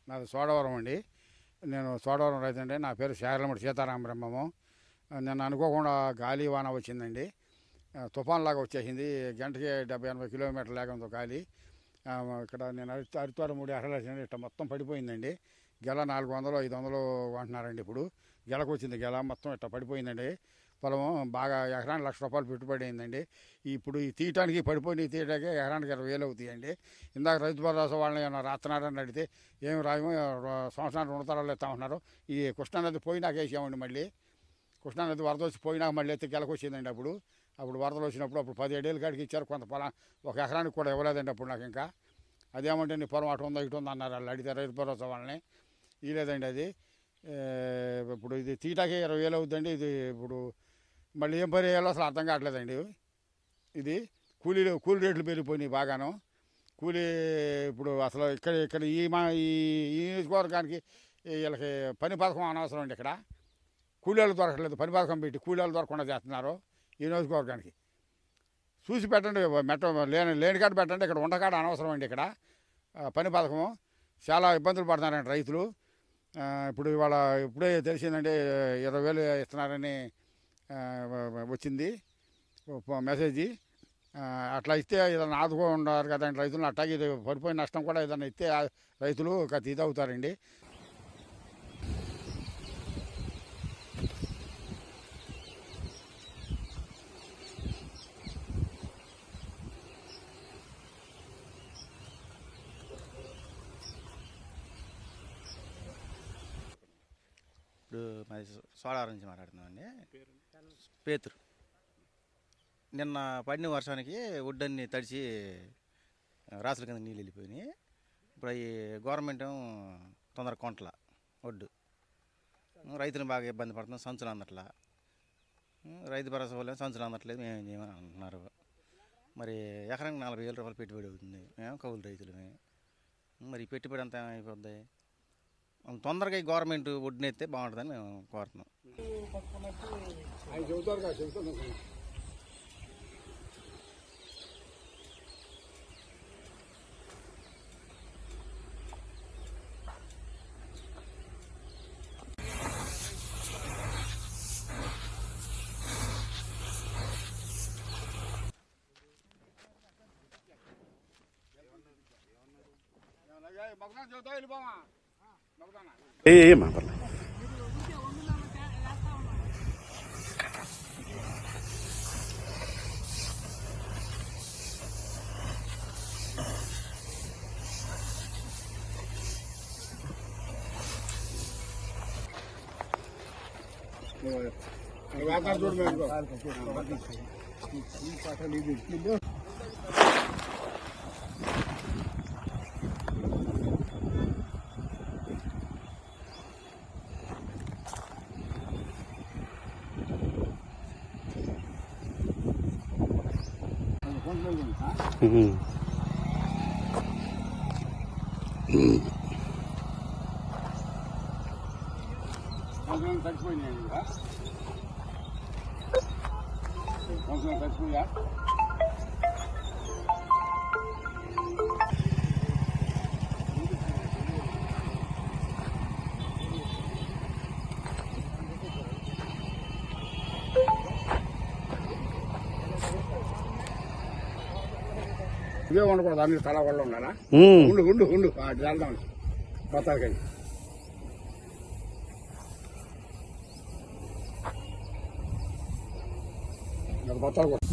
నాది సోడవరం అండి. నేను సోడవరం రైతండి. నా పేరు శారలమూడి సీతారామ బ్రహ్మము. నిన్న అనుకోకుండా గాలి వాన వచ్చిందండి. తుఫాన్లాగా వచ్చేసింది. గంటకి 70-80 కిలోమీటర్ల వేగంతో గాలి. ఇక్కడ నేను అరితారమూడి అరలేసండి. ఇట్లా మొత్తం పడిపోయిందండి. గెల 400-500 అంటున్నారండి. ఇప్పుడు గెలకు వచ్చింది. గెల మొత్తం ఇట్లా పడిపోయిందండి. పొలము బాగా ఎకరానికి ₹1,00,000 పెట్టుబడి అయిందండి. ఇప్పుడు ఈ తీయటానికి తీయటానికి ఎకరానికి 20,000 అవుతాయండి. ఇందాక రైతు భరోసా వాళ్ళని ఏమైనా రాస్తున్నారని అడిగితే ఏమి రాయము, సంవత్సరానికి రుణతరాలు ఇస్తా ఉంటున్నారు. ఈ కృష్ణానది పోయినాక వేసామండి. మళ్ళీ కృష్ణానది వరద వచ్చి పోయినాక మళ్ళీ అయితే గెలకు వచ్చిందండి. అప్పుడు వరదలు వచ్చినప్పుడు 17 ఏళ్ళ కాడికి ఇచ్చారు. కొంత పొలం ఒక ఎకరానికి కూడా ఇవ్వలేదండి అప్పుడు నాకు. ఇంకా అదేమంటే నీ పొలం అటు ఉందా ఇటు ఉందా అన్నారు. వాళ్ళు అడిగితే రైతు భరోసా వాళ్ళని ఇవ్వలేదండి. అది ఇప్పుడు ఇది తీటాకే 20,000 అవుతుందండి. ఇది ఇప్పుడు మళ్ళీ ఏం పని చేయాలో అసలు అర్థం కావట్లేదండి. ఇది కూలీ రేట్లు పెరిగిపోయినాయి బాగాను. కూలీ ఇప్పుడు అసలు ఇక్కడ ఈ నియోజకవర్గానికి వీళ్ళకి పని పథకం అనవసరం అండి. ఇక్కడ కూలీలు దొరకట్లేదు. పని పథకం పెట్టి కూలీలు దొరకకుండా చేస్తున్నారు ఈ నియోజకవర్గానికి. చూసి పెట్టండి, లేని కాడ పెట్టండి. ఇక్కడ ఉండకాడ అనవసరం అండి. ఇక్కడ పని పథకము చాలా ఇబ్బందులు పడుతున్నారండి రైతులు. ఇప్పుడు ఇప్పుడే తెలిసిందండి 20,000 ఇస్తున్నారని వచ్చింది మెసేజీ. అట్లా ఇస్తే ఏదైనా ఆదుకో ఉన్నారు కదండి రైతులు. అట్లాగే ఇది పడిపోయిన నష్టం కూడా ఏదైనా ఇస్తే రైతులు ఇదవుతారండి. ఇప్పుడు మరి సోడారం నుంచి మాట్లాడుతున్నామండి. పేతురు. నిన్న పడిన వర్షానికి ఒడ్డన్నీ తడిచి రాసుల కింద నీళ్ళు వెళ్ళిపోయినాయి. ఇప్పుడు అవి గవర్నమెంట్ తొందరగా కొంటల ఒడ్డు. రైతులు బాగా ఇబ్బంది పడుతున్నాం. సంచులు అందట్లా. రైతు భరోసా వాళ్ళు సంచులు అందట్లేదు, మేము ఏం చేయమని అంటున్నారు. మరి ఎకరానికి ₹40,000 పెట్టుబడి అవుతుంది. మేము కౌలు రైతులమే. మరి పెట్టుబడి అంతా అయిపోద్ది. తొందరగా ఈ గవర్నమెంట్ ఒడ్డునెత్తే బాగుంటుందని మేము కోరుతున్నాం. ఏమా పర్లేదు. ఇవే ఉండకూడదు. అన్ని తల వాళ్ళు ఉండాలా. ఉండు అటు వెళ్దాం బత్తాలకాయ బత్తాలు